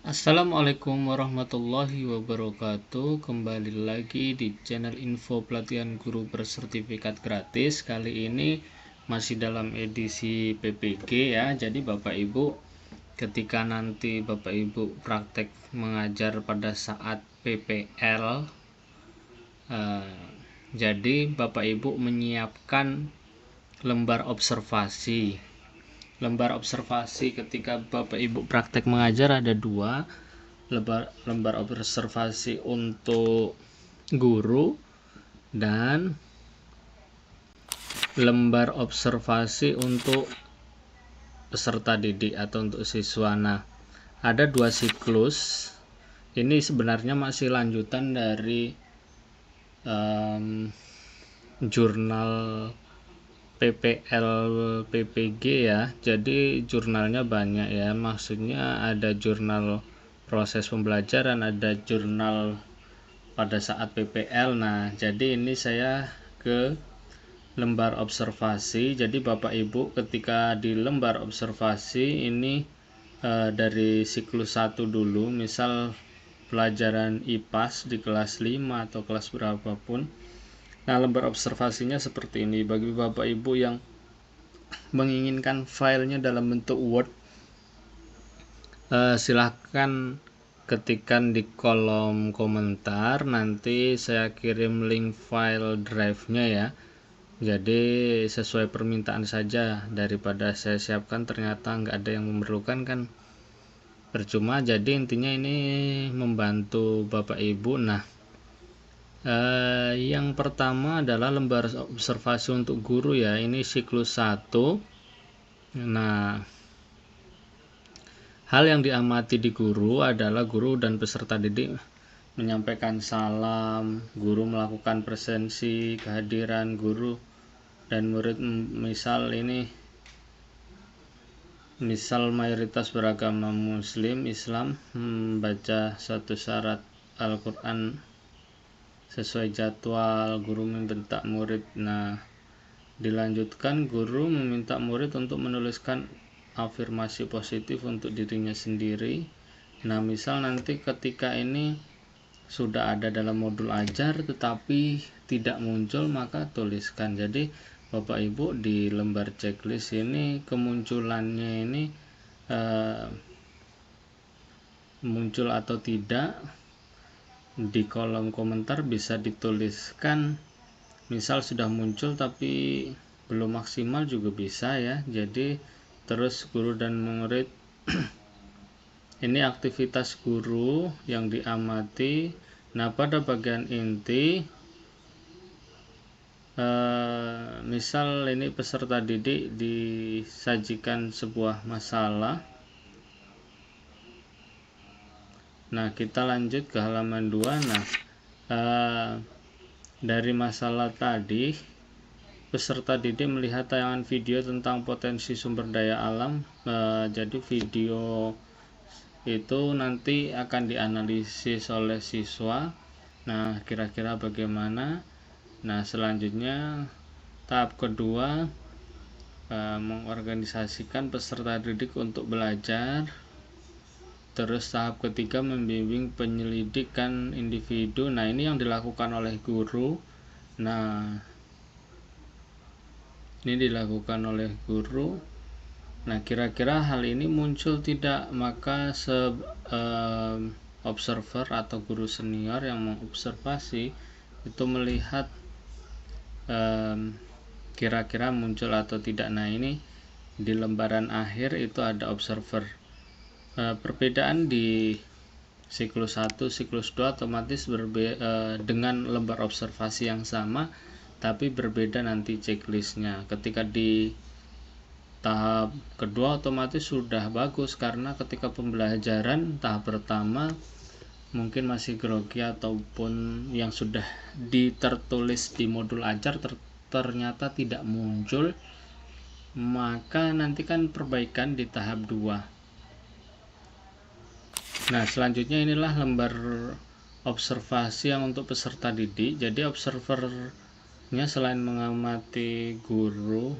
Assalamualaikum warahmatullahi wabarakatuh. Kembali lagi di channel info pelatihan guru bersertifikat gratis. Kali ini masih dalam edisi PPG ya. Jadi Bapak Ibu, ketika nanti Bapak Ibu praktek mengajar pada saat PPL, jadi Bapak Ibu menyiapkan lembar observasi. Lembar observasi ketika Bapak Ibu praktek mengajar ada dua, lembar observasi untuk guru dan lembar observasi untuk peserta didik atau untuk siswa. Nah, ada dua siklus. Ini sebenarnya masih lanjutan dari jurnal PPL PPG ya. Jadi jurnalnya banyak ya, maksudnya ada jurnal proses pembelajaran, ada jurnal pada saat PPL. Nah, jadi ini saya ke lembar observasi. Jadi Bapak Ibu ketika di lembar observasi ini dari siklus 1 dulu, misal pelajaran IPAS di kelas 5 atau kelas berapapun. Nah, lembar observasinya seperti ini. Bagi Bapak Ibu yang menginginkan filenya dalam bentuk Word, silahkan ketikkan di kolom komentar. Nanti saya kirim link file drive-nya ya. Jadi sesuai permintaan saja, daripada saya siapkan ternyata nggak ada yang memerlukan kan percuma. Jadi intinya ini membantu Bapak Ibu. Nah, yang pertama adalah lembar observasi untuk guru ya. Ini siklus 1. Nah, hal yang diamati di guru adalah guru dan peserta didik menyampaikan salam, guru melakukan presensi, kehadiran guru dan murid. Misal mayoritas beragama Muslim Islam, membaca satu syarat Al-Quran sesuai jadwal, guru membentak murid. Nah, dilanjutkan guru meminta murid untuk menuliskan afirmasi positif untuk dirinya sendiri. Nah, misal nanti ketika ini sudah ada dalam modul ajar tetapi tidak muncul, maka tuliskan. Jadi Bapak Ibu di lembar checklist ini kemunculannya ini muncul atau tidak di kolom komentar bisa dituliskan. Misal sudah muncul tapi belum maksimal juga bisa ya. Jadi terus guru dan murid ini aktivitas guru yang diamati. Nah, pada bagian inti misal ini peserta didik disajikan sebuah masalah. Nah, kita lanjut ke halaman 2. Nah, dari masalah tadi, peserta didik melihat tayangan video tentang potensi sumber daya alam. Jadi video itu nanti akan dianalisis oleh siswa. Nah, kira-kira bagaimana? Nah, selanjutnya tahap kedua, mengorganisasikan peserta didik untuk belajar. Terus tahap ketiga, membimbing penyelidikan individu. Nah, ini yang dilakukan oleh guru. Nah, ini dilakukan oleh guru. Nah, kira-kira hal ini muncul tidak? Maka observer atau guru senior yang mengobservasi itu melihat kira-kira muncul atau tidak. Nah, ini di lembaran akhir itu ada observer. Perbedaan di siklus 1, siklus 2 otomatis dengan lembar observasi yang sama, tapi berbeda nanti checklistnya. Ketika di tahap kedua otomatis sudah bagus, karena ketika pembelajaran tahap pertama mungkin masih grogi ataupun yang sudah tertulis di modul ajar ternyata tidak muncul, maka nanti kan perbaikan di tahap 2. Nah, selanjutnya inilah lembar observasi yang untuk peserta didik. Jadi observernya selain mengamati guru,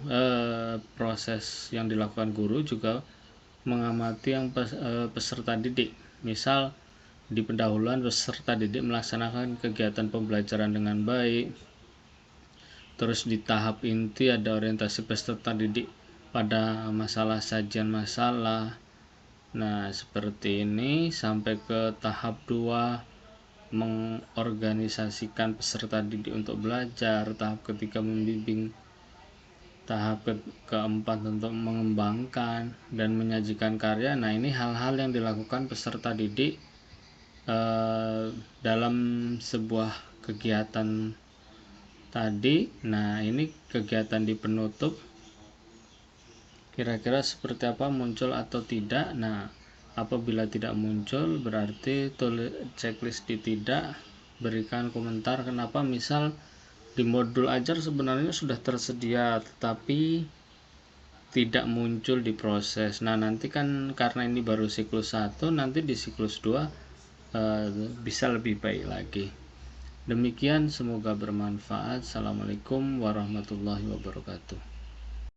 proses yang dilakukan guru, juga mengamati yang peserta didik. Misal di pendahuluan peserta didik melaksanakan kegiatan pembelajaran dengan baik. Terus di tahap inti ada orientasi peserta didik pada masalah sajian masalah. Nah, seperti ini sampai ke tahap 2 mengorganisasikan peserta didik untuk belajar, tahap ketiga membimbing, tahap keempat untuk mengembangkan dan menyajikan karya. Nah, ini hal-hal yang dilakukan peserta didik dalam sebuah kegiatan tadi. Nah, ini kegiatan di penutup kira-kira seperti apa, muncul atau tidak. Nah, apabila tidak muncul berarti tulis checklist di tidak, berikan komentar kenapa. Misal di modul ajar sebenarnya sudah tersedia tetapi tidak muncul di proses. Nah, nanti kan karena ini baru siklus 1, nanti di siklus 2 bisa lebih baik lagi. Demikian, semoga bermanfaat. Assalamualaikum warahmatullahi wabarakatuh.